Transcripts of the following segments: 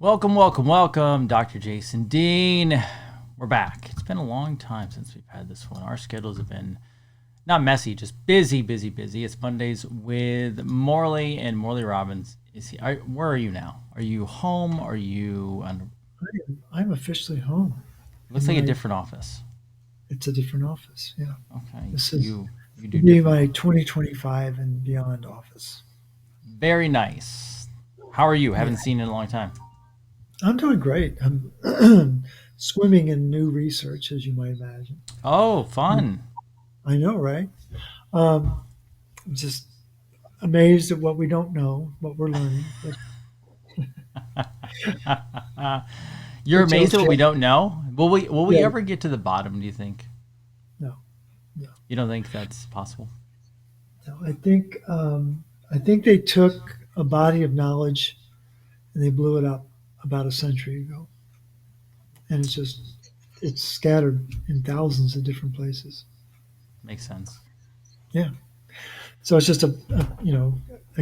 Welcome, welcome, welcome, Dr. Jason Dean. We're back. It's been a long time since we've had this one. Our schedules have been not messy, just busy, busy, busy. It's Mondays with Morley and Morley Robbins. Where are you now? Are you home? Are you on? I'm officially home Looks in like a my. different office. It's a different office. Yeah, Okay, this is you do will be different. my 2025 and beyond office. Very nice. How are you? Yeah, Haven't seen you in a long time. I'm doing great. I'm swimming in new research, as you might imagine. Oh, Mm. fun. I know, right? Um, I'm just amazed at what we don't know, what we're learning. You're But amazed at what we okay, don't know. Will we yeah, ever get to the bottom? Do you think? no, no, You don't think that's possible? no. I think they took a body of knowledge and they blew it up about a century ago, and it's scattered in thousands of different places. Makes sense. Yeah. So it's just a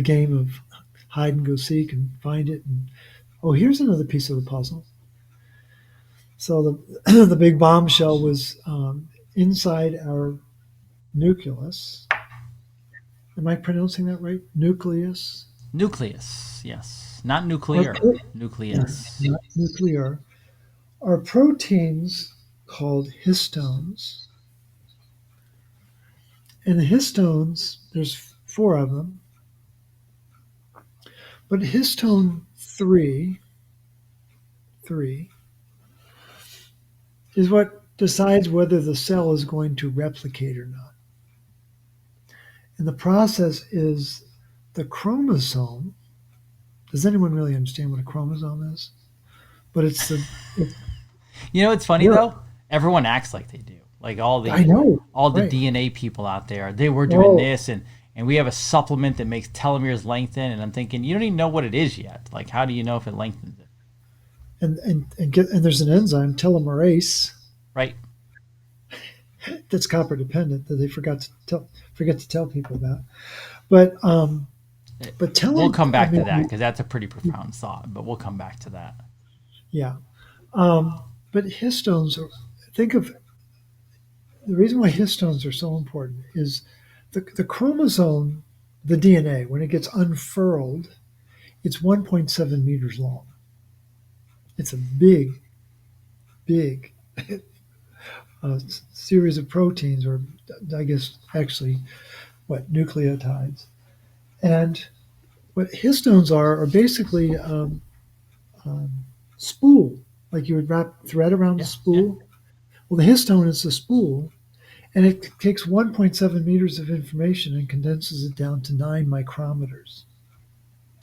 game of hide and go seek and find it. And oh, here's another piece of the puzzle. So the the big bombshell was inside our nucleus. Am I pronouncing that right? Nucleus Nucleus, yes. Not or nuclear. Nucleus. not nuclear are proteins called histones. And the histones, there's four of them, but histone three is what decides whether the cell is going to replicate or not. And the process is the chromosome. Does anyone really understand what a chromosome is? But it's You know what's funny work. though? Everyone acts like they do. Like I know, all the right? DNA people out there, they were doing Oh, this and we have a supplement that makes telomeres lengthen and I'm thinking you don't even know what it is yet. Like how do you know if it lengthens it? and there's an enzyme telomerase Right? that's copper dependent that they forget to tell people about. But We'll telling, come I back to that mean, because that's a pretty profound thought, but we'll come back to that. yeah. But histones are, think of the reason why histones are so important is the chromosome, the DNA, when it gets unfurled, it's 1.7 meters long. It's a big, big series of proteins, or I guess actually, what, nucleotides. And what histones are basically um, spool, like you would wrap thread around a Yeah, yeah. spool. Well, the histone is the spool, and it takes 1.7 meters of information and condenses it down to 9 micrometers.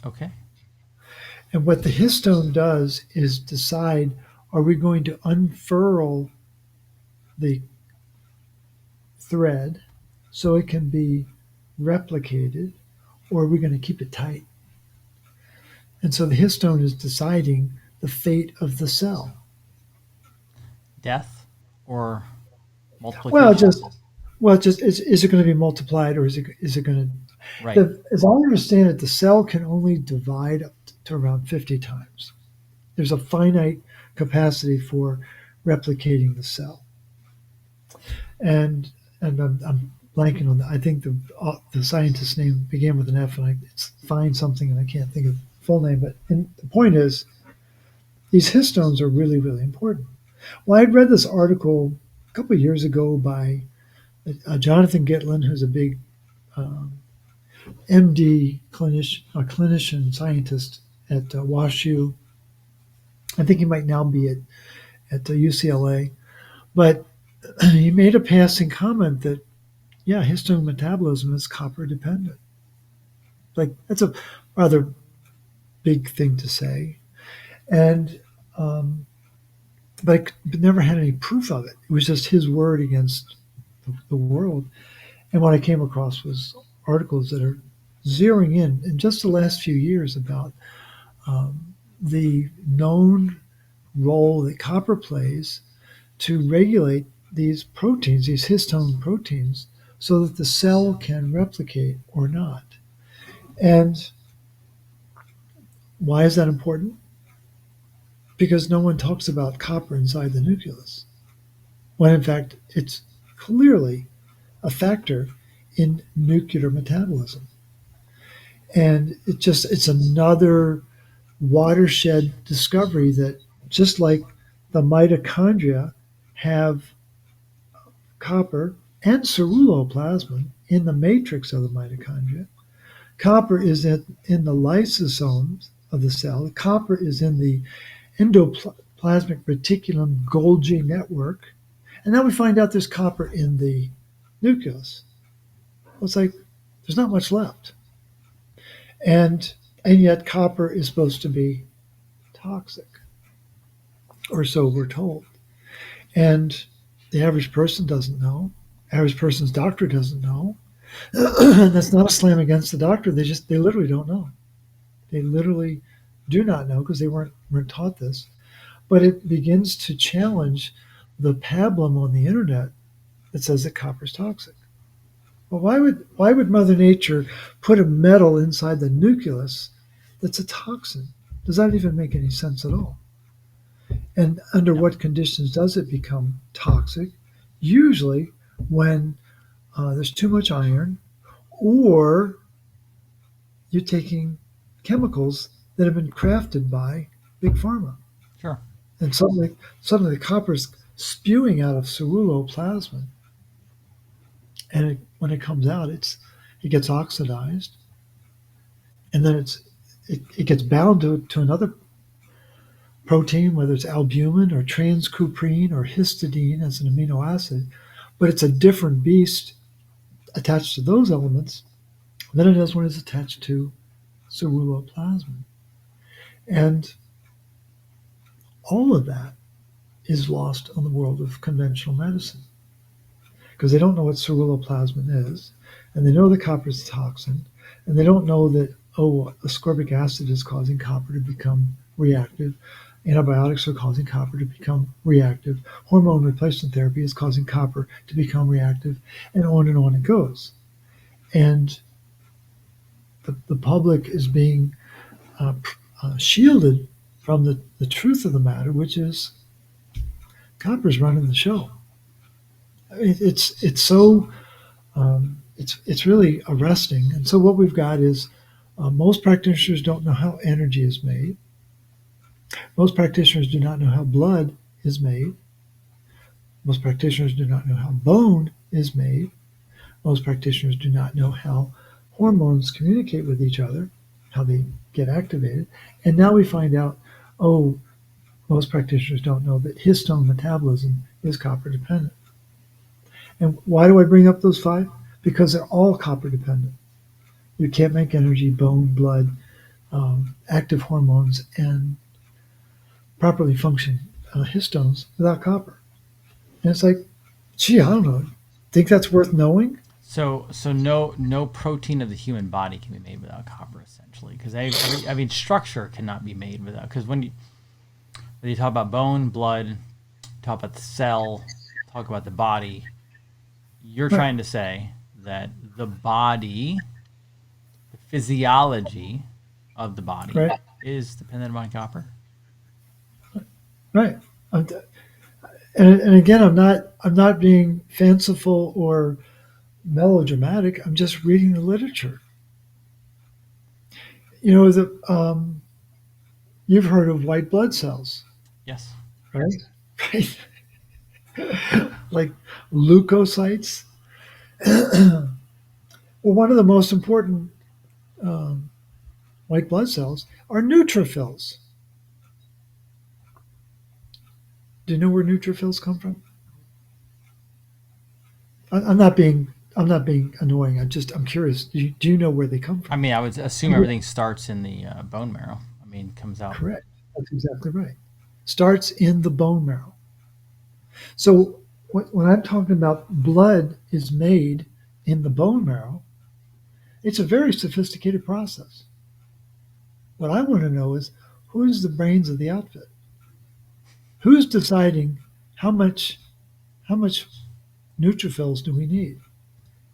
Okay. And what the histone does is decide, are we going to unfurl the thread so it can be replicated, or are we going to keep it tight? And so the histone is deciding the fate of the cell. Death or Well, multiplication? just is it going to be multiplied, or is it going Right. to? As I understand it, the cell can only divide up to around 50 times. There's a finite capacity for replicating the cell, and I'm blanking on that. I think the scientist's name began with an F, and it's find something, and I can't think of the full name. But the point is, these histones are really, really important. Well, I'd read this article a couple of years ago by Jonathan Gitlin, who's a big MD clinician scientist at WashU. I think he might now be at UCLA. But he made a passing comment that, yeah, histone metabolism is copper dependent. Like, that's a rather big thing to say. And, but never had any proof of it. It was just his word against the world. And what I came across was articles that are zeroing in just the last few years about the known role that copper plays to regulate these proteins, these histone proteins, so that the cell can replicate or not. And why is that important? because no one talks about copper inside the nucleus, when in fact it's clearly a factor in nuclear metabolism. And it's another watershed discovery that just like the mitochondria have copper and ceruloplasmin in the matrix of the mitochondria, copper is in the lysosomes of the cell, copper is in the endoplasmic reticulum Golgi network, and now we find out there's copper in the nucleus. Well, it's like there's not much left. And yet copper is supposed to be toxic, or so we're told. And the average person doesn't know. Average person's doctor doesn't know. That's not a slam against the doctor. They literally don't know. They literally do not know because they weren't taught this. But it begins to challenge the pablum on the internet that says that copper is toxic. Well, why would Mother Nature put a metal inside the nucleus that's a toxin? Does that even make any sense at all? And under what conditions does it become toxic? Usually when there's too much iron, or you're taking chemicals that have been crafted by big pharma. Sure. And suddenly the copper is spewing out of ceruloplasmin. And when it comes out, it gets oxidized. And then it gets bound to another protein, whether it's albumin or transcuprine or histidine as an amino acid, but it's a different beast attached to those elements than it is when it's attached to ceruloplasmin. And all of that is lost on the world of conventional medicine because they don't know what ceruloplasmin is, and they know that copper is a toxin, and they don't know that, ascorbic acid is causing copper to become reactive. Antibiotics are causing copper to become reactive. Hormone replacement therapy is causing copper to become reactive, and on it goes. And the public is being shielded from the truth of the matter, which is copper's running the show. It's so it's really arresting. And so what we've got is most practitioners don't know how energy is made. Most practitioners do not know how blood is made. Most practitioners do not know how bone is made. Most practitioners do not know how hormones communicate with each other, how they get activated. And now we find out, most practitioners don't know that histone metabolism is copper dependent. And why do I bring up those five? Because they're all copper dependent. You can't make energy, bone, blood, active hormones, and properly functioning histones without copper. And it's like, gee, I don't know. Think that's worth knowing? So no protein of the human body can be made without copper, essentially, because I mean structure cannot be made without. Because when you talk about bone, blood, talk about the cell, talk about the body, you're Right. trying to say that the body, the physiology of the body, Right. is dependent upon copper. Right. And again, I'm not being fanciful or melodramatic. I'm just reading the literature. You've heard of white blood cells, Yes. right? Right. Like leukocytes. Well, one of the most important um, white blood cells are neutrophils. Do you know where neutrophils come from? I'm not being annoying. I'm curious. Do you know where they come I from? mean, I would assume Yeah. everything starts in the bone marrow. I mean, comes out. Correct. That's exactly right. Starts in the bone marrow. So when I'm talking about blood is made in the bone marrow, it's a very sophisticated process. What I want to know is who's the brains of the outfit? Who's deciding how much how much neutrophils do we need?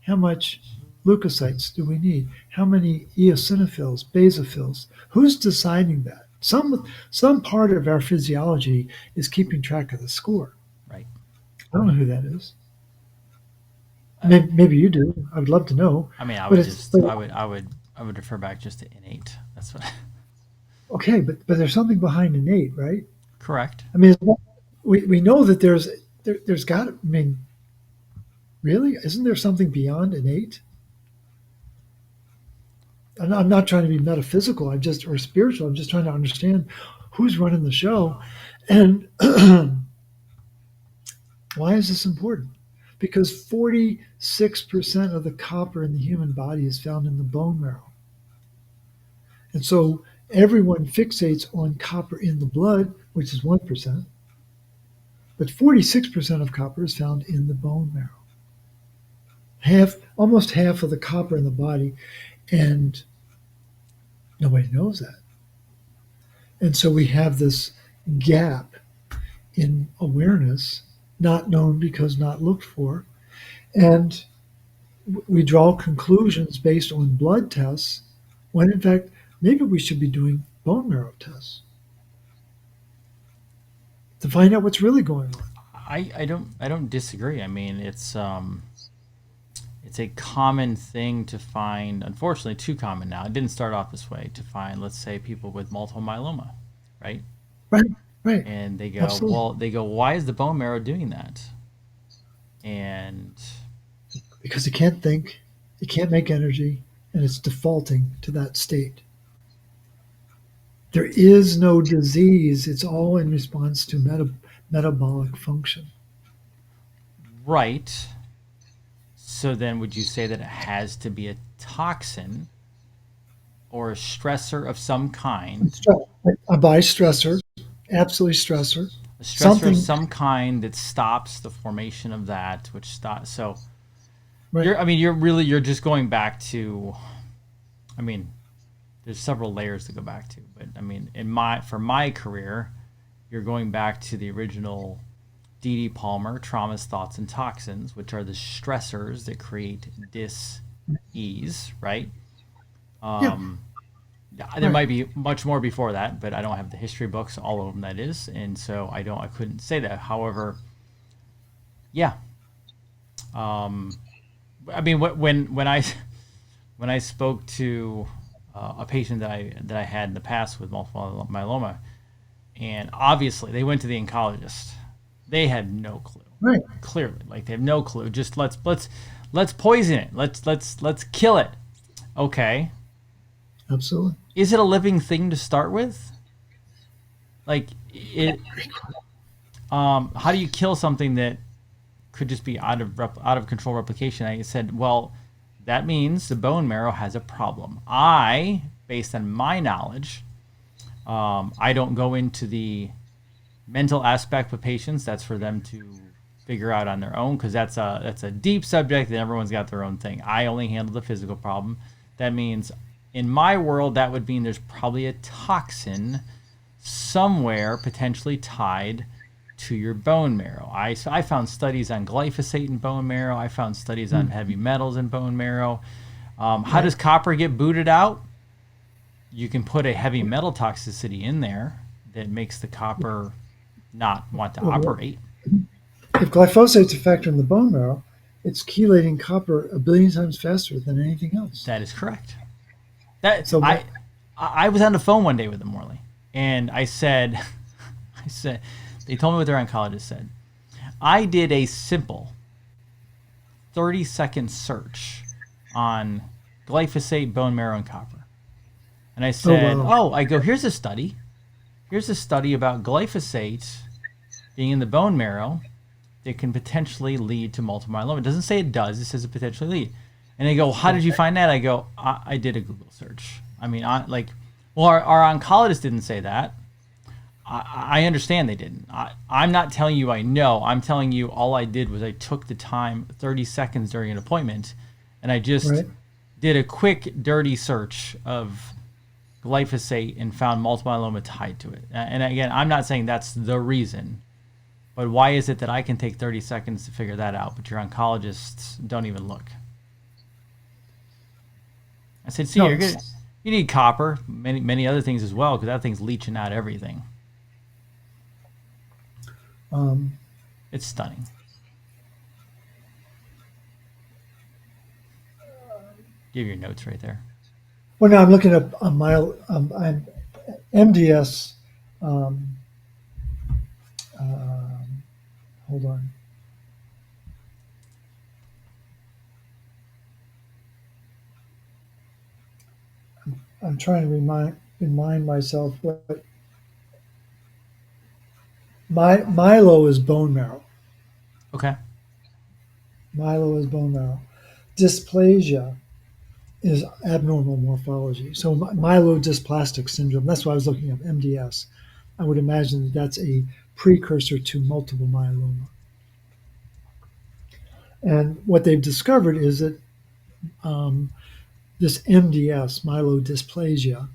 How much leukocytes do we need? How many eosinophils, basophils? Who's deciding that? Some part of our physiology is keeping track of the score. Right. I don't know who that is. Uh, Maybe you do. I would love to know. I mean, But it's but I would refer back just to innate. That's what. okay. But there's something behind innate, right? Correct. I mean, we know that there's got. I mean, really, isn't there something beyond innate? I'm not trying to be metaphysical. I'm just or spiritual. I'm just trying to understand who's running the show, and why is this important? Because 46% of the copper in the human body is found in the bone marrow. And so everyone fixates on copper in the blood, which is 1%, but 46% of copper is found in the bone marrow. Almost half of the copper in the body, and nobody knows that. And so we have this gap in awareness, not known because not looked for. And we draw conclusions based on blood tests when in fact maybe we should be doing bone marrow tests to find out what's really going on. I don't disagree. I mean, it's a common thing to find. Unfortunately, too common now. It didn't start off this way to find, let's say, people with multiple myeloma, right? Right, right, And absolutely. they go, why is the bone marrow doing that? And Because it can't think, it can't make energy, and it's defaulting to that state. There is no disease, it's all in response to metabolic function. right. So then, would you say that it has to be a toxin or a stressor of some kind, A by stressor, absolutely stressor, a stressor of something, some kind that stops the formation of that, which stops? So right? I mean, you're just going back to. I mean, there's several layers to go back to, but I mean, for my career, you're going back to the original D.D. Palmer, traumas, thoughts, and toxins, which are the stressors that create dis-ease, right? Yeah, Um, there right. might be much more before that, but I don't have the history books, all of them that is, and so I couldn't say that. However, yeah, um, I mean, when I spoke to a patient that I had in the past with multiple myeloma, and obviously they went to the oncologist. They had no clue. Right. Clearly, like they have no clue. Just let's poison it. Let's kill it. Okay. Absolutely. Is it a living thing to start with? Like it. How do you kill something that could just be out of control replication? I said, well, that means the bone marrow has a problem. Based on my knowledge, I don't go into the mental aspect with patients. That's for them to figure out on their own because that's a deep subject and everyone's got their own thing. I only handle the physical problem. That means in my world that would mean there's probably a toxin somewhere potentially tied to your bone marrow. I found studies on glyphosate in bone marrow. I found studies on heavy metals in bone marrow. How Right. does copper get booted out? You can put a heavy metal toxicity in there that makes the copper not want to Well, operate. if glyphosate's a factor in the bone marrow, it's chelating copper a billion times faster than anything else. That is correct. That So what? I was on the phone one day with them, Morley, and I said, I said, they told me what their oncologist said. I did a simple 30-second search on glyphosate, bone marrow, and copper, and I Oh said, wow. oh, I go, here's a study. Here's a study about glyphosate being in the bone marrow that can potentially lead to multiple myeloma. It doesn't say it does. It says it potentially lead. And they go, how Yeah. did you find that? I go, I did a Google search. I mean, well, our oncologist didn't say that. I understand they didn't. I'm not telling you I know. I'm telling you all I did was I took the time, 30 seconds during an appointment, and I just Right. did a quick, dirty search of glyphosate and found multiple myeloma tied to it. And again, I'm not saying that's the reason, but why is it that I can take 30 seconds to figure that out, but your oncologists don't even look? I said, see, No, you're good. You need copper, many other things as well, because that thing's leaching out everything. Um, It's stunning. Give your notes right there. well, now I'm looking at I'm MDS. Um, um, hold on. I'm trying to remind myself what Milo is bone marrow. Okay. Milo is bone marrow. Dysplasia is abnormal morphology. So myelodysplastic syndrome. That's why I was looking up MDS. I would imagine that that's a precursor to multiple myeloma. And what they've discovered is that um, this MDS, myelodysplasia,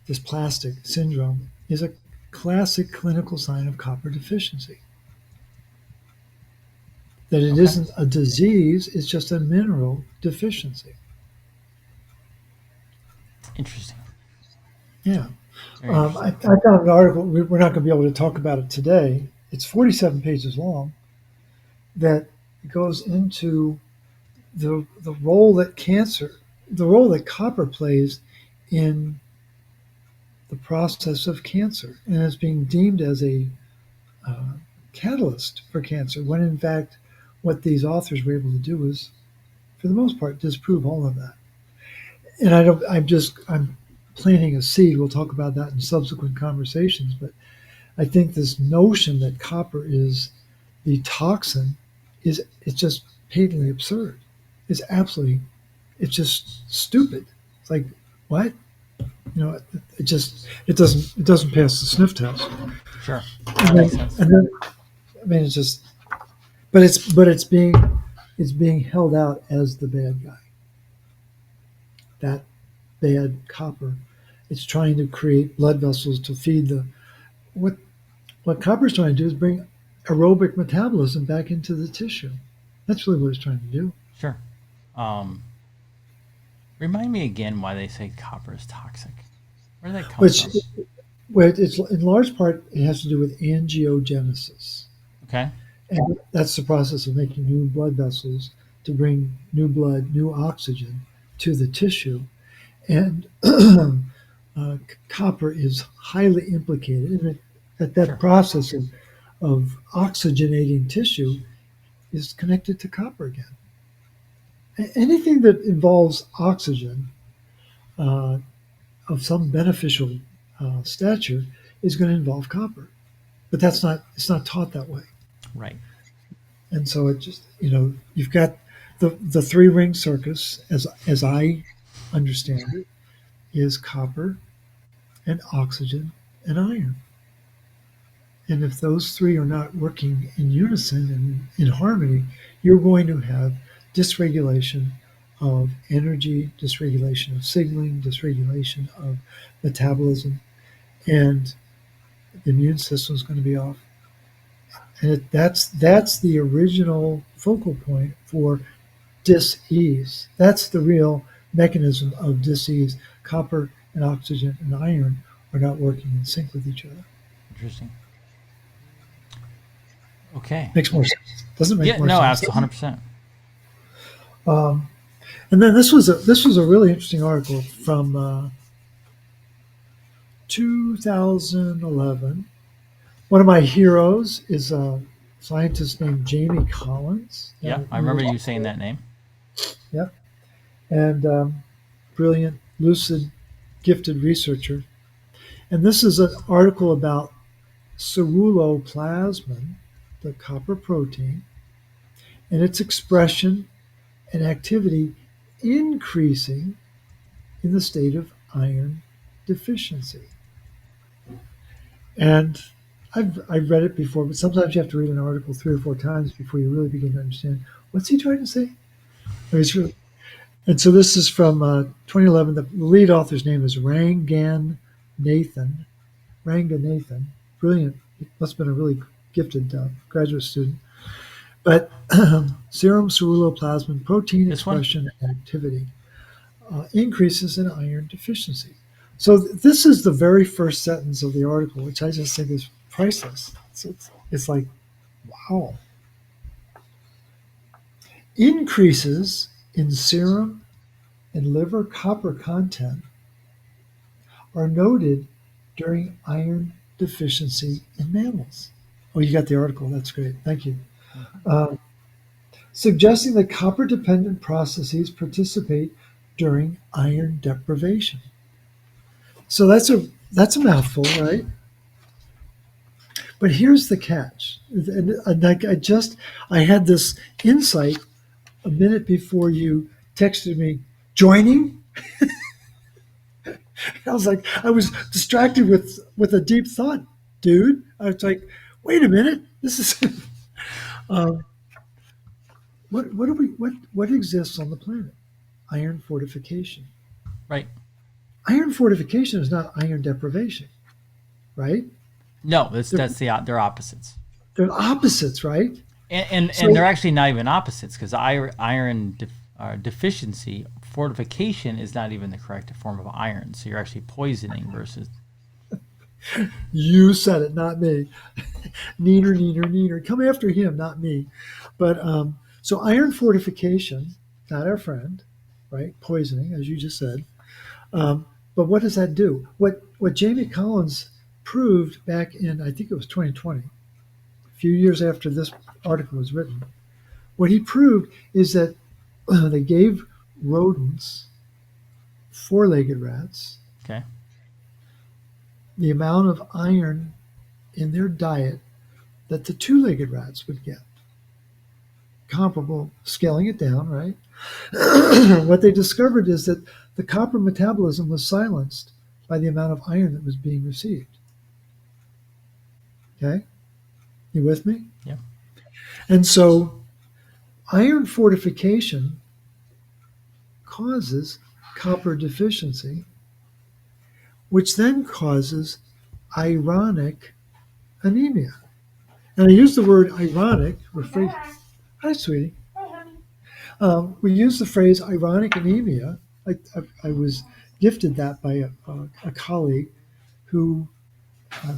dysplastic syndrome, is a classic clinical sign of copper deficiency. That it Okay. isn't a disease, it's just a mineral deficiency. Interesting. Yeah. Very interesting. I found an article, we're not going to be able to talk about it today. It's 47 pages long that goes into the role that copper plays in the process of cancer, and it's being deemed as a uh, catalyst for cancer, when in fact, what these authors were able to do is, for the most part, disprove all of that. And I'm planting a seed. We'll talk about that in subsequent conversations, but I think this notion that copper is the toxin it's just patently absurd. It's absolutely it's just stupid. It's like what? It doesn't pass the sniff test. Sure. That And makes then sense. and then I mean it's just but it's being held out as the bad guy. That bad copper. It's trying to create blood vessels to feed the what what copper is trying to do is bring aerobic metabolism back into the tissue. That's really what it's trying to do. Sure. Um, Remind me again why they say copper is toxic. Where did that come Which, from? it's in large part, it has to do with angiogenesis. Okay. And that's the process of making new blood vessels to bring new blood, new oxygen to the tissue. And copper is highly implicated in it, that Sure. process of oxygenating tissue is connected to copper again. Anything that involves oxygen uh, of some beneficial stature is going to involve copper, but it's not taught that way. Right. And so it just you've got the three ring circus as I understand it is copper and oxygen and iron. And if those three are not working in unison and in harmony, you're going to have dysregulation of energy, dysregulation of signaling, dysregulation of metabolism, and the immune system is going to be off. And that's the original focal point for dis-ease. That's the real mechanism of dis-ease. Copper and oxygen and iron are not working in sync with each other. Interesting. Okay. Makes more sense. Doesn't make Yeah. more No, sense. that's 100%. Um, and then this was a really interesting article from 2011. One of my heroes is a scientist named Jamie Collins down Yeah. at I remember you university. saying that name. Yep, and brilliant, lucid, gifted researcher. And this is an article about ceruloplasmin, the copper protein, and its expression and activity increasing in the state of iron deficiency. And I've read it before, but sometimes you have to read an article three or four times before you really begin to understand what's he trying to say. It's really, and so this is from 2011. The lead author's name is Nathan. Ranganathan, brilliant. He must have been a really gifted graduate student. But serum ceruloplasmin protein This one? expression and activity. increases in iron deficiency. So this is the very first sentence of the article, which I just think is priceless. It's like, wow. Increases in serum and liver copper content are noted during iron deficiency in mammals. Oh, you got the article. That's great. Thank you. Mhm. Uh, Suggesting that copper dependent processes participate during iron deprivation. So that's a mouthful, right? But here's the catch. I had this insight a minute before you texted me joining. I was like, I was distracted with a deep thought, dude. I was like, wait a minute, this is um, what exists on the planet? Iron fortification. Right. Iron fortification is not iron deprivation, right? No, They're, they're opposites. they're opposites, right? And they're So actually not even opposites because deficiency, fortification is not even the correct form of iron. So you're actually poisoning versus. you said it, not me. Neener, neener, neener. Come after him, not me. But so iron fortification, not our friend, right? Poisoning, as you just said. Um, but what does that do? What Jamie Collins proved back in, I think it was 2020, a few years after this article was written, what he proved is that they gave rodents, four-legged rats, Okay. the amount of iron in their diet that the two-legged rats would get. Comparable, scaling it down, right? What they discovered is that the copper metabolism was silenced by the amount of iron that was being received. Okay, you with me? Yeah. And so iron fortification causes copper deficiency, which then causes ironic anemia. And I use the word ironic. Hi, sweetie. We use the phrase ironic anemia. I was gifted that by a colleague who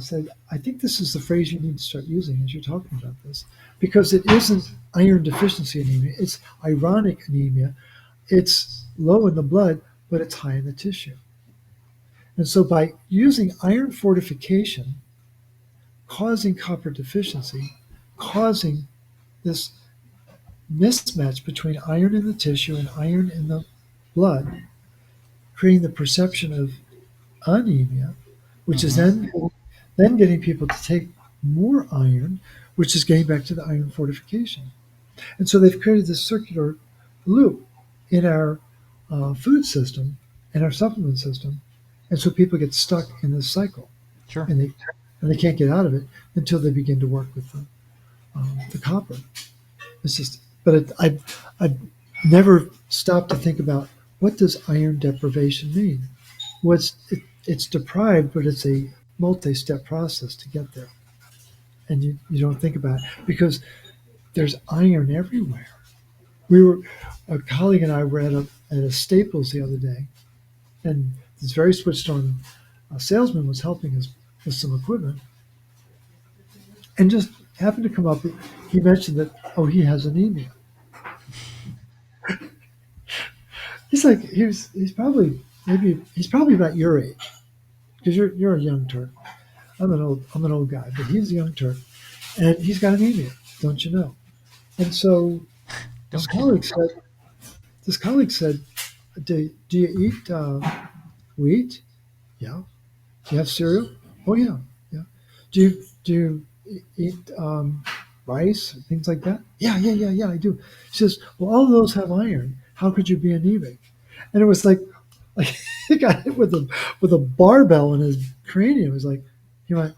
said, I think this is the phrase you need to start using as you're talking about this, because it isn't iron deficiency anemia, it's ironic anemia. It's low in the blood, but it's high in the tissue. And so by using iron fortification, causing copper deficiency, causing this mismatch between iron in the tissue and iron in the blood, creating the perception of anemia, which is Mm-hmm. then getting people to take more iron, which is getting back to the iron fortification. And so they've created this circular loop in our food system and our supplement system, and so people get stuck in this cycle, Sure. and they can't get out of it until they begin to work with the copper. It's just, but I've never stopped to think about what does iron deprivation mean. It's deprived, but it's a multi-step process to get there, and you don't think about it because there's iron everywhere. We were a colleague and I were at a Staples the other day, and this very switched on salesman was helping us with some equipment, and just happened to come up. He mentioned that he has anemia. He's probably he's probably about your age because you're a young Turk. I'm an old guy, but he's a young Turk, and he's got anemia. Don't you know? And so this Don't you know? colleague said, this colleague said, do you eat wheat? Yeah. Do you have cereal? Oh yeah, yeah. Do you eat rice, things like that? Yeah, yeah, yeah, yeah. I do. She says, well, all of those have iron. How could you be anemic? And it was like he got hit with a barbell in his cranium. It was like he went.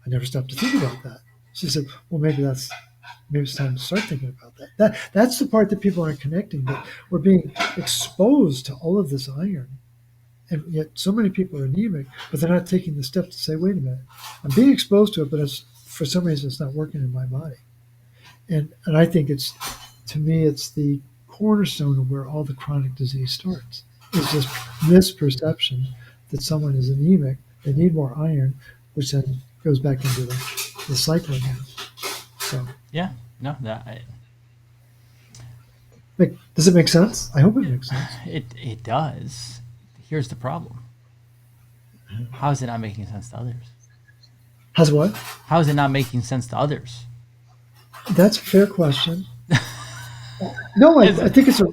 I never stopped to think about that. She said, well, maybe it's time to start thinking about that. That's the part that people aren't connecting. But we're being exposed to all of this iron, and yet so many people are anemic, but they're not taking the step to say, wait a minute, I'm being exposed to it, but for some reason it's not working in my body. And I think to me, it's the cornerstone of where all the chronic disease starts. It's just misperception that someone is anemic. They need more iron, which then goes back into the cycle again. So, Yeah. No, that does it make sense? I hope it makes sense. it does. Here's the problem. How is it not making sense to others? Has what? How is it not making sense to others? That's a fair question. No, I, Is I it? think it's a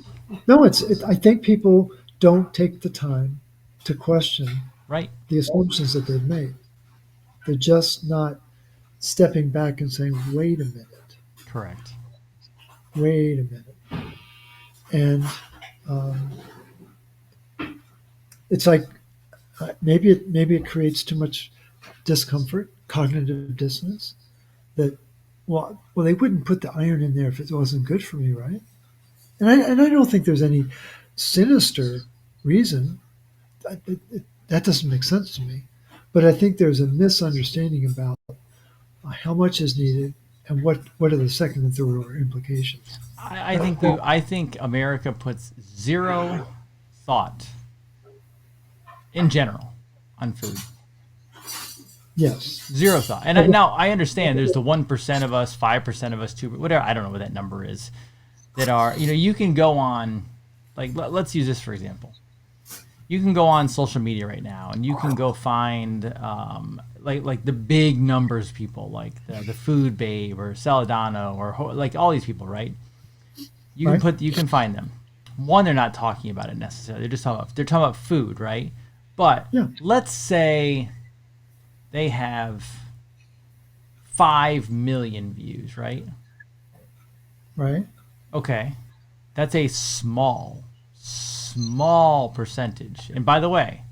no. I think people don't take the time to question Right. the assumptions that they've made. They're just not stepping back and saying, "Wait a minute, Correct. wait a minute," and um, it's like maybe it creates too much discomfort, cognitive dissonance. That well, they wouldn't put the iron in there if it wasn't good for me, right? And I don't think there's any sinister reason. That doesn't make sense to me. But I think there's a misunderstanding about how much is needed and what are the second and third order implications. I think America puts zero thought in general on food. Yes. Zero thought. And now I understand there's the 1% of us, 5% of us, 2, whatever. I don't know what that number is. That are, you can go on, like, let's use this for example. You can go on social media right now and you can go find like the big numbers people, like the Food Babe or Celadano or like all these people, right? You can find them. One, they're not talking about it necessarily. They're talking about food, right? But Yeah. let's say they have 5 million views, right? Right. Okay. That's a small percentage. And by the way,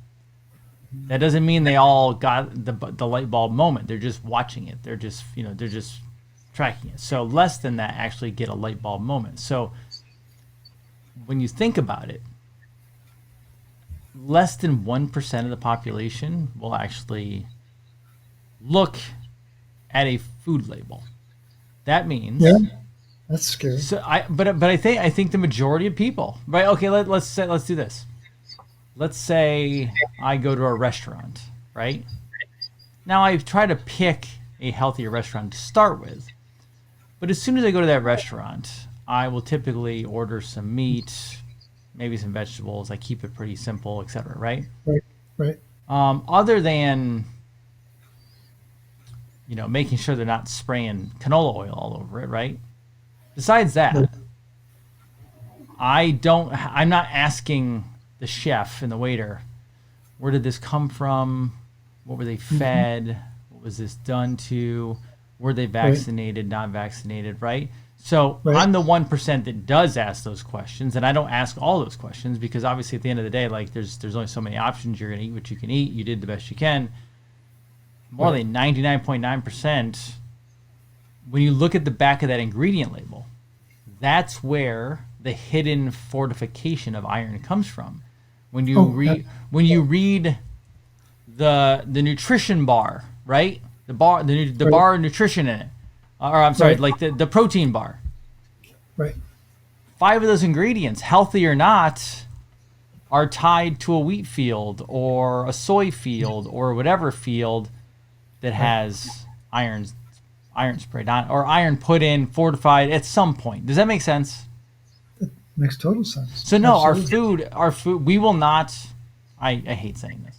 that doesn't mean they all got the light bulb moment. They're just watching it. They're just tracking it. So less than that actually get a light bulb moment. So when you think about it, less than 1% of the population will actually look at a food label. That means Yeah. That's scary. so but I think the majority of people, right? Okay, let's do this. Let's say I go to a restaurant, right? Now I try to pick a healthier restaurant to start with, but as soon as I go to that restaurant, I will typically order some meat, maybe some vegetables. I keep it pretty simple, etc. Right? Right. Right. Other than making sure they're not spraying canola oil all over it, right? Besides that, I'm not asking the chef and the waiter, where did this come from? What were they fed? What was this done to? Were they vaccinated, not vaccinated, right? So Right. I'm the 1% that does ask those questions, and I don't ask all those questions because obviously at the end of the day, like there's only so many options. You're gonna eat what you can eat. You did the best you can. More than 99.9%, when you look at the back of that ingredient label, that's where the hidden fortification of iron comes from. When you read the nutrition bar, right? The bar of nutrition in it, or I'm sorry, Right. like the protein bar. Right. 5 of those ingredients, healthy or not, are tied to a wheat field or a soy field or whatever field that has iron sprayed on or iron put in, fortified at some point. Does that make sense? Makes total sense. So no, Absolutely. our food, we will not. I hate saying this.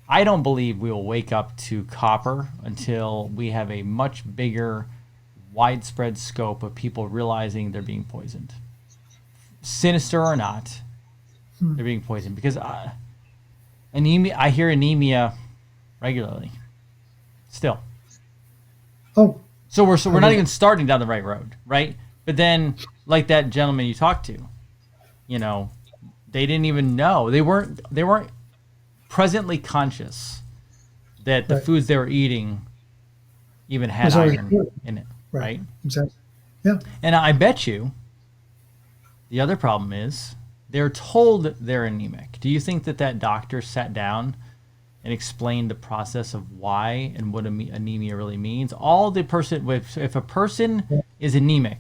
I don't believe we will wake up to copper until we have a much bigger, widespread scope of people realizing they're being poisoned, sinister or not. They're being poisoned because anemia. I hear anemia regularly. Still. Oh, So we're not even starting down the right road, right? But then, like that gentleman you talked to, they didn't even know. They weren't presently conscious that the right. foods they were eating even had Was already iron good. in it, Right. right? Exactly. Yeah. And I bet you the other problem is they're told they're anemic. Do you think that doctor sat down and explained the process of why and what anemia really means? If a person is anemic,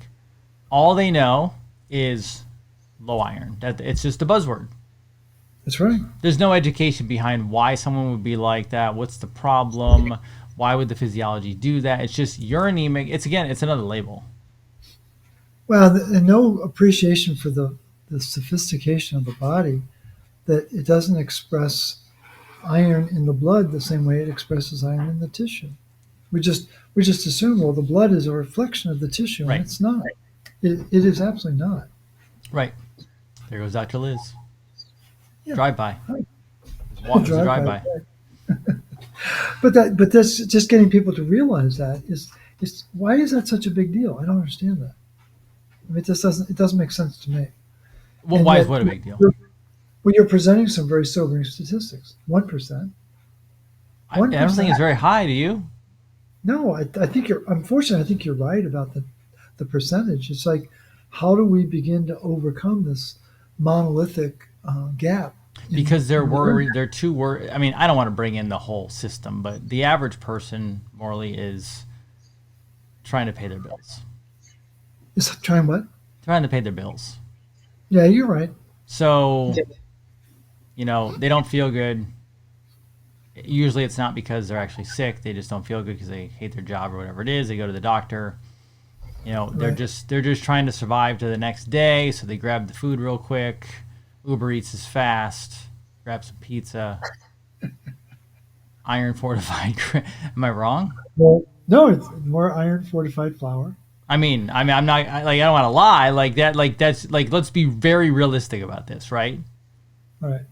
all they know is low iron. That it's just a buzzword. That's right. There's no education behind why someone would be like that. What's the problem? Why would the physiology do that? It's just you're anemic. It's another label. Well, and no appreciation for the sophistication of the body, that it doesn't express iron in the blood the same way it expresses iron in the tissue. We just we just assume, well, the blood is a reflection of the tissue, and Right. it's not. It is absolutely not. Right. There goes Dr. Liz. Yeah, Drive by. right. It's a drive by. But that's just getting people to realize that is why is that such a big deal? I don't understand that. I mean, it doesn't make sense to me. Well, And why is yet, what a big deal? you're presenting some very sobering statistics. 1%. I don't think it's very high, do you? No, I think unfortunately, I think you're right about the percentage. It's like, how do we begin to overcome this monolithic gap? Because they're worried. They're too worried. I mean, I don't want to bring in the whole system, but the average person, Morley, is trying to pay their bills. Is trying what? Trying to pay their bills. Yeah, you're right. So, they don't feel good. Usually it's not because they're actually sick. They just don't feel good because they hate their job or whatever it is. They go to the doctor. They're Right. just trying to survive to the next day. So they grab the food real quick. Uber Eats is fast. Grab some pizza. Iron fortified. Am I wrong? Well, no, it's more iron fortified flour. I'm not I don't want to lie like that. Like that's like let's be very realistic about this, right? Right.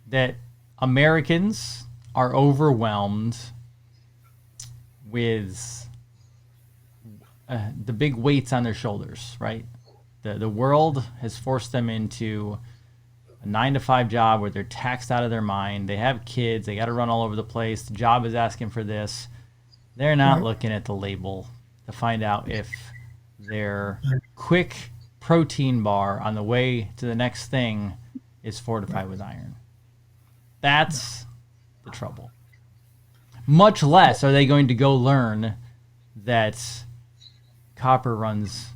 That Americans are overwhelmed with the big weights on their shoulders, right? The world has forced them into a 9 to 5 job where they're taxed out of their mind. They have kids. They got to run all over the place. The job is asking for this. They're not Right. looking at the label to find out if their quick protein bar on the way to the next thing is fortified with iron. That's the trouble. Much less are they going to go learn that copper runs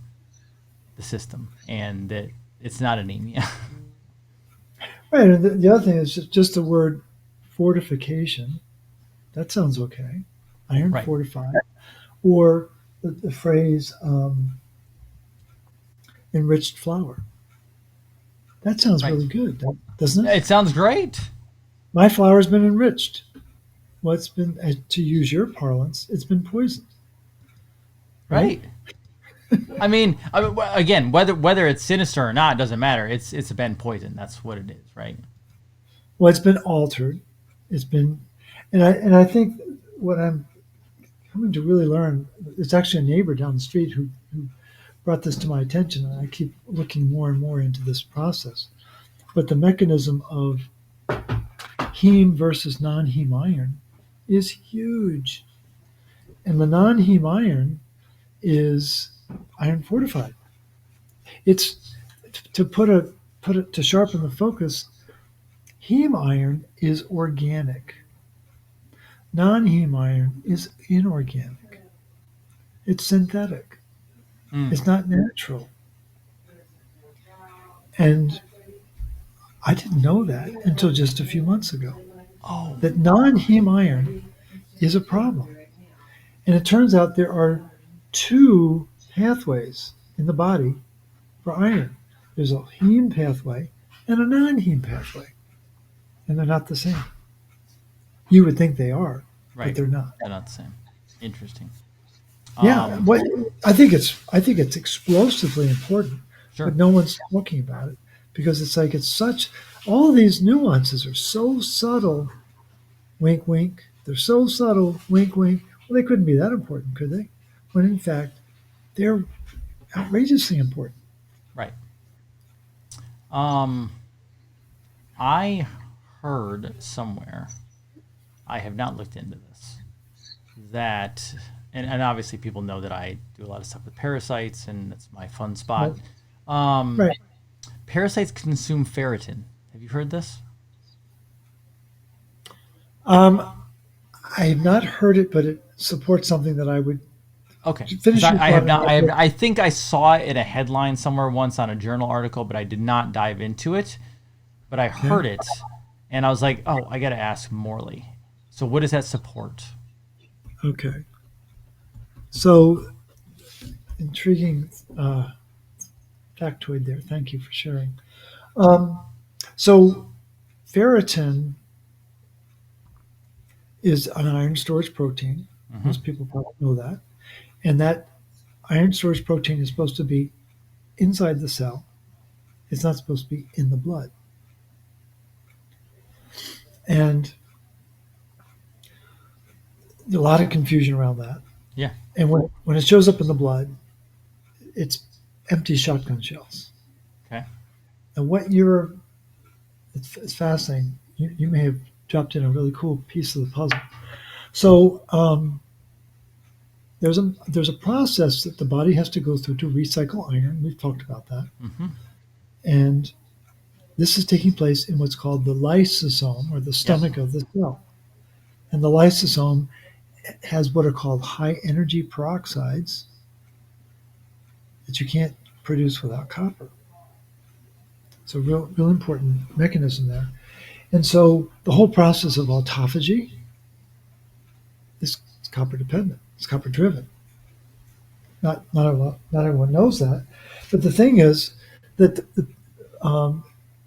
the system and that it's not anemia. Right. And the other thing is just the word fortification. That sounds okay. Iron Right. fortified. Or the phrase enriched flour. That sounds Right. really good, doesn't it? It sounds great. My flour's been enriched. Well, it's been, to use your parlance, it's been poisoned, right? Right. Again, whether it's sinister or not doesn't matter. It's been poison. That's what it is, right? Well, it's been altered. It's been, and I think what I'm coming to really learn, it's actually a neighbor down the street who brought this to my attention, and I keep looking more and more into this process. But the mechanism of heme versus non-heme iron is huge, and the non-heme iron is iron fortified. It's to to sharpen the focus. Heme iron is organic. Non-heme iron is inorganic. It's synthetic. Mm. It's not natural. And I didn't know that until just a few months ago. Oh, That non-heme iron is a problem. And it turns out there are two pathways in the body for iron. There's a heme pathway and a non-heme pathway. And they're not the same. You would think they are, but right. they're not. They're not the same. Interesting. Yeah, what I think it's explosively important, Sure. but no one's talking about it because it's like all these nuances are so subtle. Wink, wink. They're so subtle. Wink, wink. Well, they couldn't be that important, could they? When in fact, they're outrageously important. Right. Um, I heard somewhere, I have not looked into this, that, and obviously people know that I do a lot of stuff with parasites, and that's my fun spot. Right. Parasites consume ferritin. Have you heard this? I have not heard it, but it supports something that I would Okay. 'Cause finish. Your I have thought not. and I think I saw it in a headline somewhere once on a journal article, but I did not dive into it. But I heard it And I was like, oh, I got to ask Morley. So what does that support? Okay. So intriguing factoid there. Thank you for sharing. Um, so ferritin is an iron storage protein. Hmm. Most people probably know that. And that iron storage protein is supposed to be inside the cell. It's not supposed to be in the blood. And a lot of confusion around that. Yeah. And when it shows up in the blood, it's empty shotgun shells. Okay. And it's fascinating. You may have dropped in a really cool piece of the puzzle. So there's a process that the body has to go through to recycle iron. We've talked about that. Hmm. And this is taking place in what's called the lysosome, or the Yes. stomach of the cell. And the lysosome has what are called high energy peroxides that you can't produce without copper. It's a real important mechanism there. And so the whole process of autophagy is copper dependent. It's copper driven. Not everyone knows that, but the thing is that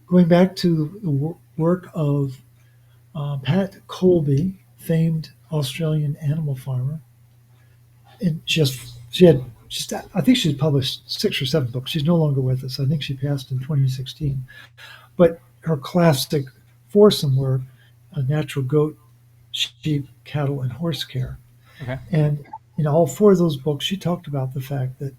going back to the work of Pat Colby, famed Australian animal farmer, and she had just I think she's published 6 or 7 books. She's no longer with us. I think she passed in 2016. But her classic foursome were natural goat, sheep, cattle, and horse care. Okay. And in all 4 of those books, she talked about the fact that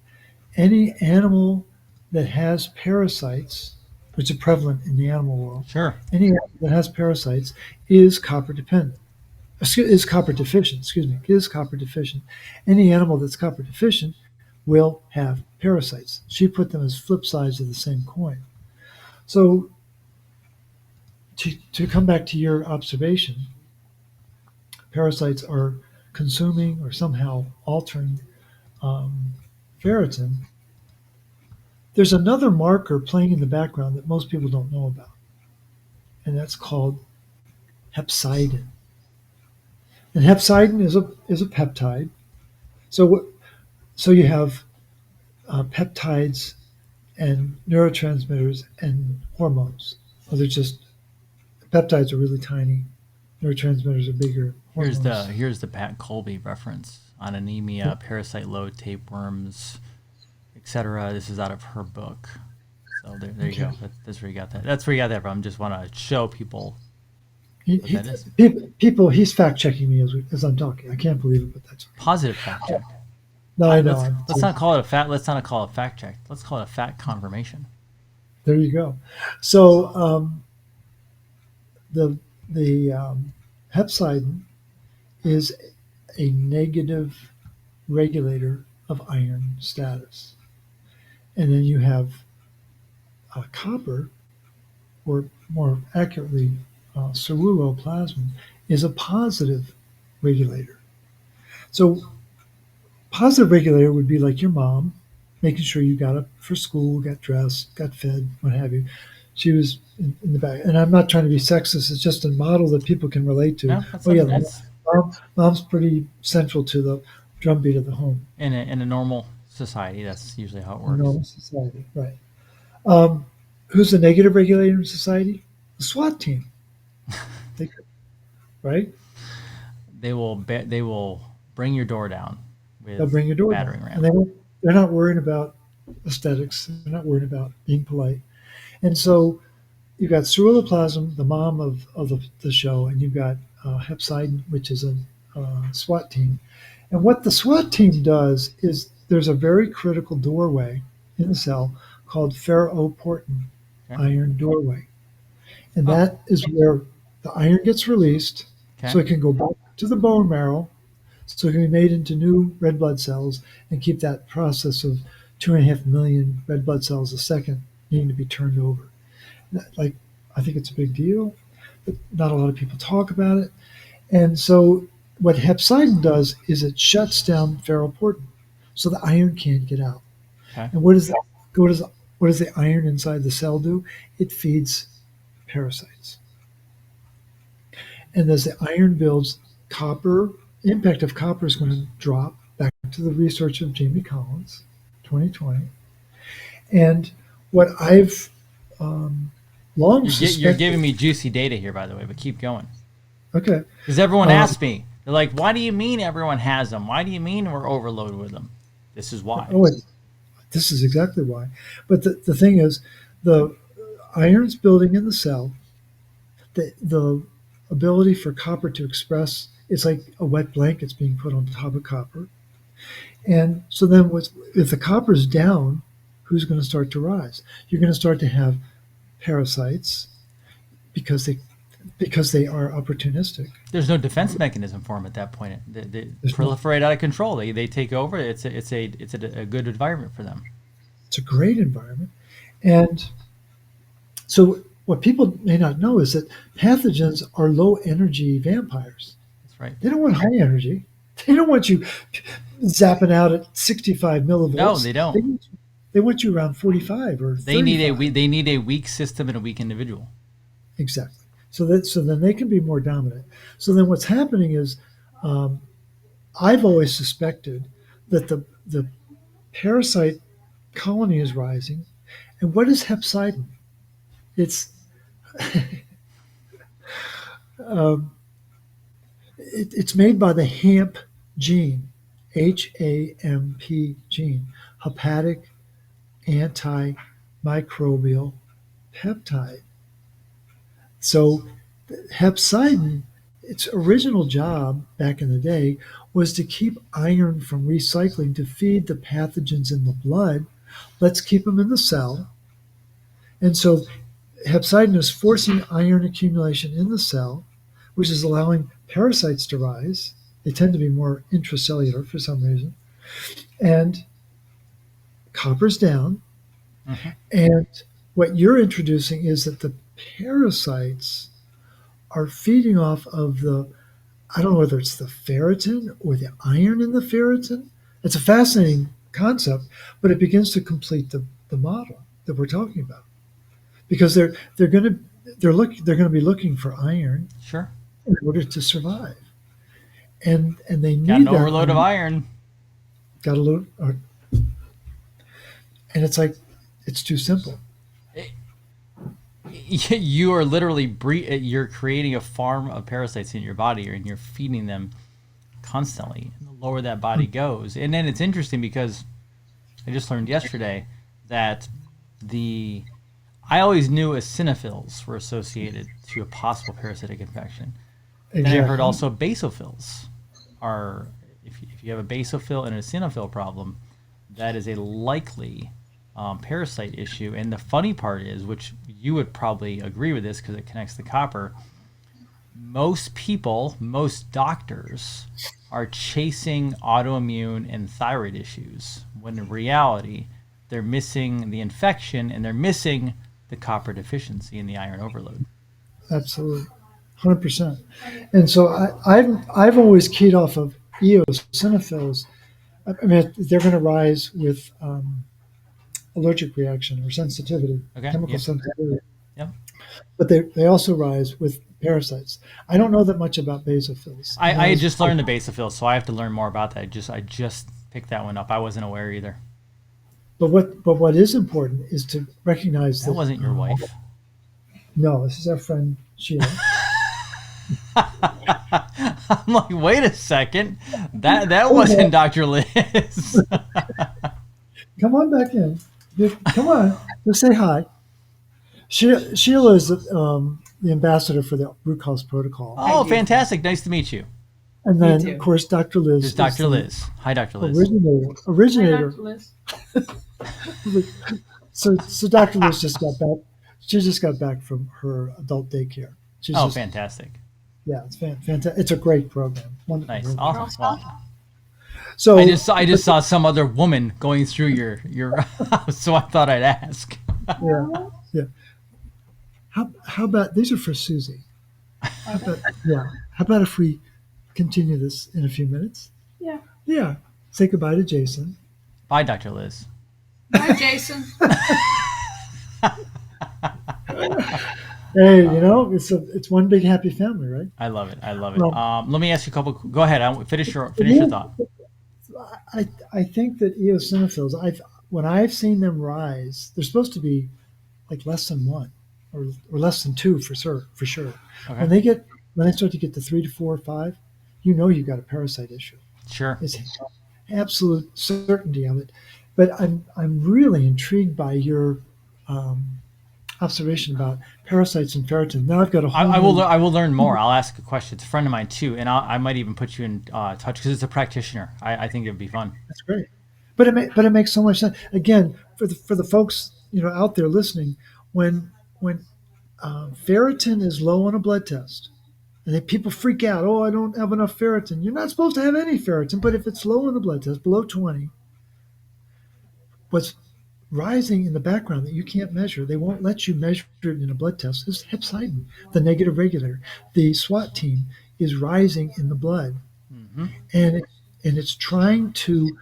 any animal that has parasites, which are prevalent in the animal world, Sure. any animal that has parasites is copper dependent. Is copper deficient, excuse me, is copper deficient. Any animal that's copper deficient will have parasites. She put them as flip sides of the same coin. So to come back to your observation, parasites are consuming or somehow altering um, ferritin. There's another marker playing in the background that most people don't know about, and that's called hepcidin. And hepcidin is a peptide. So you have peptides and neurotransmitters and hormones. Well, they're just peptides are really tiny, neurotransmitters are bigger, hormones. Here's the Pat Colby reference on anemia, parasite load, tapeworms, etc. This is out of her book. So there you Okay. go. That's where you got that. That's where you got that from. Just want to show people He, what he, that is. people, he's fact checking me as I'm talking. I can't believe it, but that's okay. Positive fact check. No, I know. Let's not call it a fact. Let's not call it a fact check. Let's call it a fact confirmation. There you go. So the hepcidin is a negative regulator of iron status, and then you have copper, or more accurately, ceruloplasmin, is a positive regulator. So positive regulator would be like your mom, making sure you got up for school, got dressed, got fed, what have you. She was in the back, and I'm not trying to be sexist. It's just a model that people can relate to. No, that's Oh yeah, that's mom's pretty central to the drumbeat of the home in a normal society. That's usually how it in works. normal society, right? Um, who's the negative regulator in society? The SWAT team, they, right? They will bring your door down They'll with bring your a door down, battering and ram. they're not worried about aesthetics. They're not worried about being polite, and so you've got ceruloplasmin, the mom of the show, and you've got hepcidin, which is a SWAT team. And what the SWAT team does is there's a very critical doorway in the cell called ferroportin, Okay. iron doorway. And Oh. that is where the iron gets released Okay. so it can go back to the bone marrow, so it can be made into new red blood cells and keep that process of 2.5 million red blood cells a second needing to be turned over. Like, I think it's a big deal, but not a lot of people talk about it. And so what hepcidin does is it shuts down ferroportin, so the iron can't get out. Okay. And what does the iron inside the cell do? It feeds parasites. And as the iron builds, copper impact of copper is going to drop back to the research of Jamie Collins, 2020. And what I've long You're giving suspected. me juicy data here, by the way, but keep going. Okay. Because everyone Um, asks me, they're like, why do you mean everyone has them? Why do you mean we're overloaded with them? This is why. oh, this is exactly why. But the thing is, the iron's building in the cell, the ability for copper to express, it's like a wet blanket's being put on top of copper. And so then if the copper's down, who's going to start to rise? You're going to start to have parasites because they are opportunistic. There's no defense mechanism for them at that point. They There's no, proliferate out of control. They take over. It's a good environment for them. it's a great environment. And so what people may not know is that pathogens are low energy vampires. That's right. They don't want high energy. They don't want you zapping out at 65 No, millivolts. they don't. They want you around 45 or They need 35. they need a weak system and a weak individual. Exactly. So then they can be more dominant. So then what's happening is, um, I've always suspected that the parasite colony is rising. And what is hepcidin? It's um, it's made by the HAMP gene, HAMP gene, hepatic antimicrobial peptide. So hepcidin, its original job back in the day was to keep iron from recycling to feed the pathogens in the blood. Let's keep them in the cell. And so hepcidin is forcing iron accumulation in the cell, which is allowing parasites to rise. They tend to be more intracellular for some reason. And copper's down. Mm-hmm. And what you're introducing is that the parasites are feeding off of I don't know whether it's the ferritin or the iron in the ferritin. It's a fascinating concept, but it begins to complete the model that we're talking about. Because they're going to they're going to be looking for iron Sure. in order to survive, and they Got an need that overload of iron. iron. Got a little, and it's like it's too simple. You are literally you're creating a farm of parasites in your body, and you're feeding them constantly. And the lower that body goes, and then it's interesting because I just learned yesterday that I always knew eosinophils were associated to a possible parasitic infection. Then I heard Exactly. also basophils are, if you have a basophil and an eosinophil problem, that is a likely parasite issue. And the funny part is, which you would probably agree with this because it connects to copper, most people, most doctors are chasing autoimmune and thyroid issues when in reality they're missing the infection and they're missing the copper deficiency and the iron overload. Absolutely, 100%. And so I've always keyed off of eosinophils. I mean, they're going to rise with allergic reaction or sensitivity, Okay. chemical Yep. sensitivity, Yep. but they also rise with parasites. I don't know that much about basophils. I had just learned the basophils, so I have to learn more about that. I just picked that one up. I wasn't aware either. But what is important is to recognize That that wasn't your wife. no, this is our friend Sheila. I'm like, wait a second. That wasn't Dr. Liz. Come on back in. Come on, just say hi. Sheila is the ambassador for the root cause protocol, Oh, fantastic. Nice to meet you. and Me then too. of course Dr. Liz There's is Dr. the Liz. Hi, Dr. Liz. originator. Dr. Liz. So Dr. Liz just got back. She just got back from her adult daycare. She's Oh, just fantastic. yeah, it's fantastic. It's a great program. Wonderful Nice. program. Awesome. Well, So I just saw some other woman going through your house, so I thought I'd ask. yeah, yeah. How about these are for Susie? How about if we continue this in a few minutes? Yeah. Yeah. Say goodbye to Jason. Bye, Dr. Liz. Bye, Jason. Hey, it's one big happy family, right? I love it. I love it. Um, Let me ask you a couple. Go ahead. Finish your thought. I think that eosinophils, when I've seen them rise, they're supposed to be like less than one, or less than two for sure. For sure, Okay. when they get when they start to get to 3 to 4 or 5, you know you've got a parasite issue. Sure. It's absolute certainty of it. But I'm really intrigued by your um, observation about parasites and ferritins. Now I've got a whole new. I will learn more. I'll ask a question. It's a friend of mine too, and I might even put you in touch because it's a practitioner. I think it'd be fun. That's great. But it makes so much sense. Again, for the folks out there listening, when ferritin is low on a blood test, and then people freak out. Oh, I don't have enough ferritin. You're not supposed to have any ferritin, but if it's low on the blood test, below 20, what's rising in the background that you can't measure, they won't let you measure it in a blood test, is hepcidin, the negative regulator. The SWAT team is rising in the blood, Hmm. and it's trying to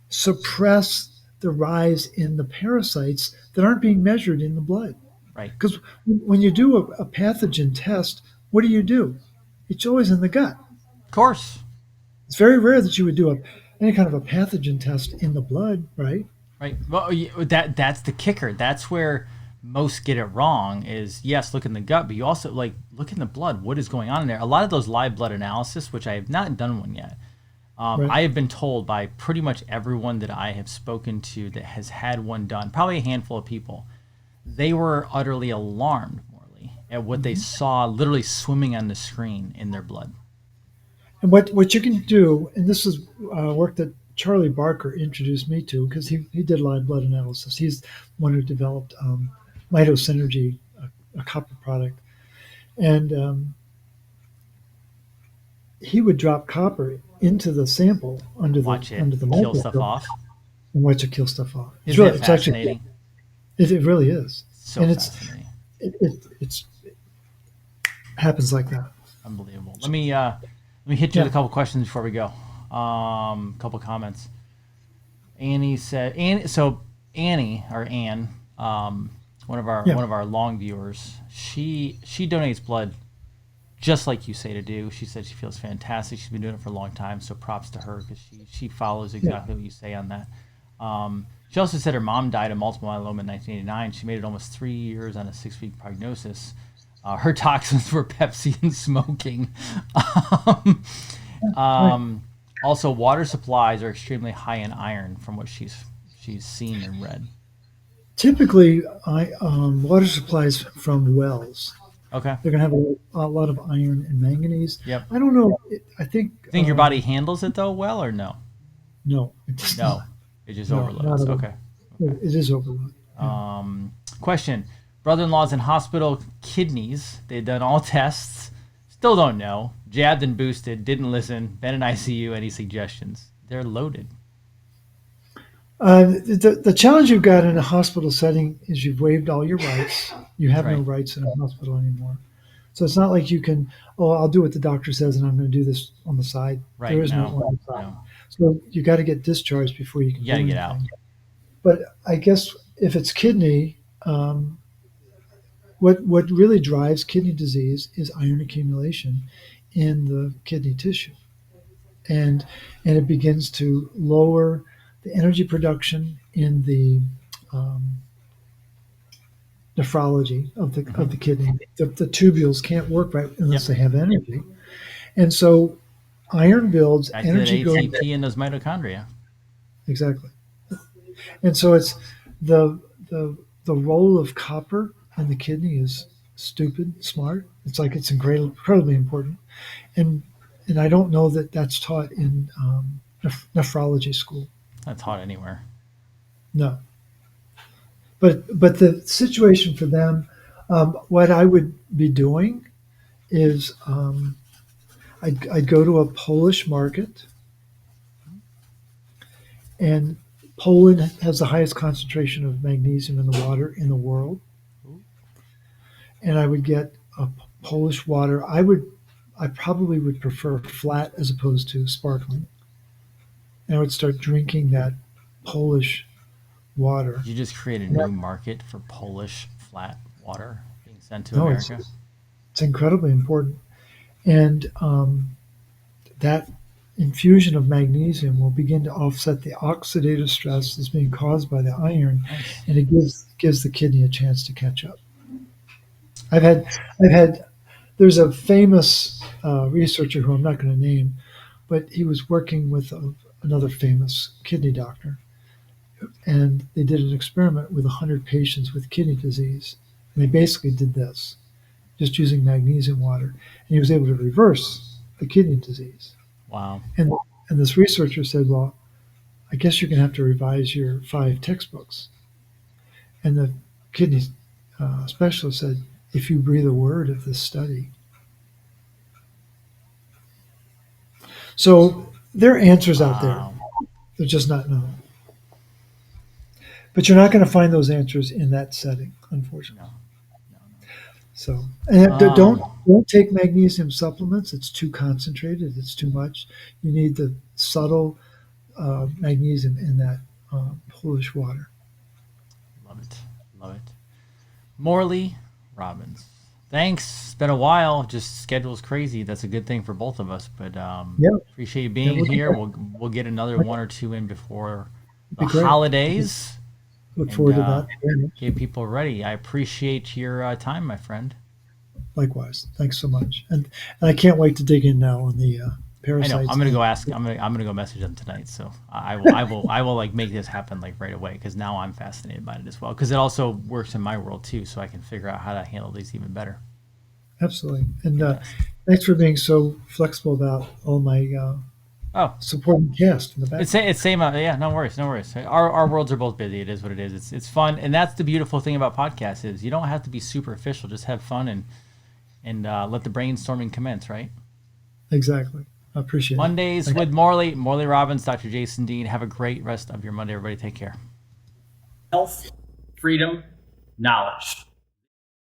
suppress the rise in the parasites that aren't being measured in the blood. Right. Because when you do a pathogen test, what do? It's always in the gut. Of course. It's very rare that you would do any kind of a pathogen test in the blood, right? Right. Well, that's the kicker. That's where most get it wrong. Is yes, look in the gut, but you also like look in the blood. What is going on in there? A lot of those live blood analysis, which I have not done one yet. Right. I have been told by pretty much everyone that I have spoken to that has had one done, probably a handful of people, they were utterly alarmed, Morley, at what they saw literally swimming on the screen in their blood. And what you can do, and this is work that Charlie Barker introduced me to because he did live blood analysis. He's the one who developed Mitosynergy, a copper product, and he would drop copper into the sample Watch it under the kill stuff microscope off. and watch it kill stuff off. Isn't it It's actually fascinating? it really is, So and fascinating. it's happens like that. Unbelievable. Let me hit you Yeah, with a couple questions before we go. Couple comments. Annie said, Annie or Anne, yeah, one of our long viewers, she donates blood just like you say to do. She said she feels fantastic. She's been doing it for a long time, so props to her because she follows yeah. exactly what you say on that. She also said her mom died of multiple myeloma in 1989. She made it almost 3 years on a 6 week prognosis. Her toxins were Pepsi and smoking. um, Right. also, water supplies are extremely high in iron from what she's seen and read. Typically, water supplies from wells. Okay. They're going to have a lot of iron and manganese. Yep. I don't know. I think You think your body handles it though well or no? no, it does not. No, it just No, not overloads. at all. Okay. Okay. It is overload. Yeah. Question: brother-in-law's in hospital, kidneys. They've done all tests, still don't know. Jabbed and boosted, didn't listen. Been in ICU. Any suggestions? They're loaded. The challenge you've got in a hospital setting is you've waived all your rights. You That's have no right. rights in a hospital anymore. So it's not like you can, oh, I'll do what the doctor says and I'm going to do this on the side. There Right. is no No. on the side. No. So you got to get discharged before you can You got do to get out. anything. But I guess if it's kidney, what really drives kidney disease is iron accumulation in the kidney tissue, and and it begins to lower the energy production in the um, nephrology Hmm. of the kidney. The tubules can't work right unless Yep. they have energy, and so iron builds, Back to that energy goes ATP and those mitochondria. exactly, and so it's the the role of copper in the kidney is stupid smart. It's like it's incredibly important, and I don't know that that's taught in nephrology school. That's hot anywhere. No, but the situation for them, what I would be doing is I'd go to a Polish market, and Poland has the highest concentration of magnesium in the water in the world, Ooh. and I would get a Polish water. I probably would prefer flat as opposed to sparkling, and I would start drinking that Polish water. Did you just create a new market for Polish flat water being sent to No, America. it's incredibly important. And that infusion of magnesium will begin to offset the oxidative stress that's being caused by the iron, Nice. and it gives the kidney a chance to catch up. I've had there's a famous researcher who I'm not going to name, but he was working with another famous kidney doctor, and they did an experiment with 100 patients with kidney disease, and they basically did this, just using magnesium water, and he was able to reverse the kidney disease. Wow. And and this researcher said, "Well, I guess you're going to have to revise your 5 textbooks." And the kidney specialist said, "If you breathe a word of this study." So there are answers out there. Wow. They're just not known. But you're not going to find those answers in that setting, unfortunately. No. No. So, and No. don't take magnesium supplements. It's too concentrated. It's too much. You need the subtle magnesium in that Polish water. Love it. Love it. Morley Robbins. Thanks. It's been a while. Just schedule's crazy. That's a good thing for both of us. But Yeah, appreciate you yeah, being here. We'll get another one or two in before the be great. holidays Look and forward to that very much. get people ready. I appreciate your time, my friend. Likewise. Thanks so much. And I can't wait to dig in now on the I know. parasites. I'm gonna go ask. I'm gonna go message them tonight. So I will like make this happen like right away because now I'm fascinated by it as well. Because it also works in my world too, so I can figure out how to handle these even better. Absolutely. And thanks for being so flexible about all my Oh, supporting cast in the back. it's same. Yeah, no worries, no worries. Our worlds are both busy. It is what it is. It's fun, and that's the beautiful thing about podcasts is you don't have to be superficial. Just have fun and let the brainstorming commence. Right. Exactly. I appreciate it. Mondays with Morley Robbins, Dr. Jason Dean. Have a great rest of your Monday, everybody. Take care. Health, freedom, knowledge.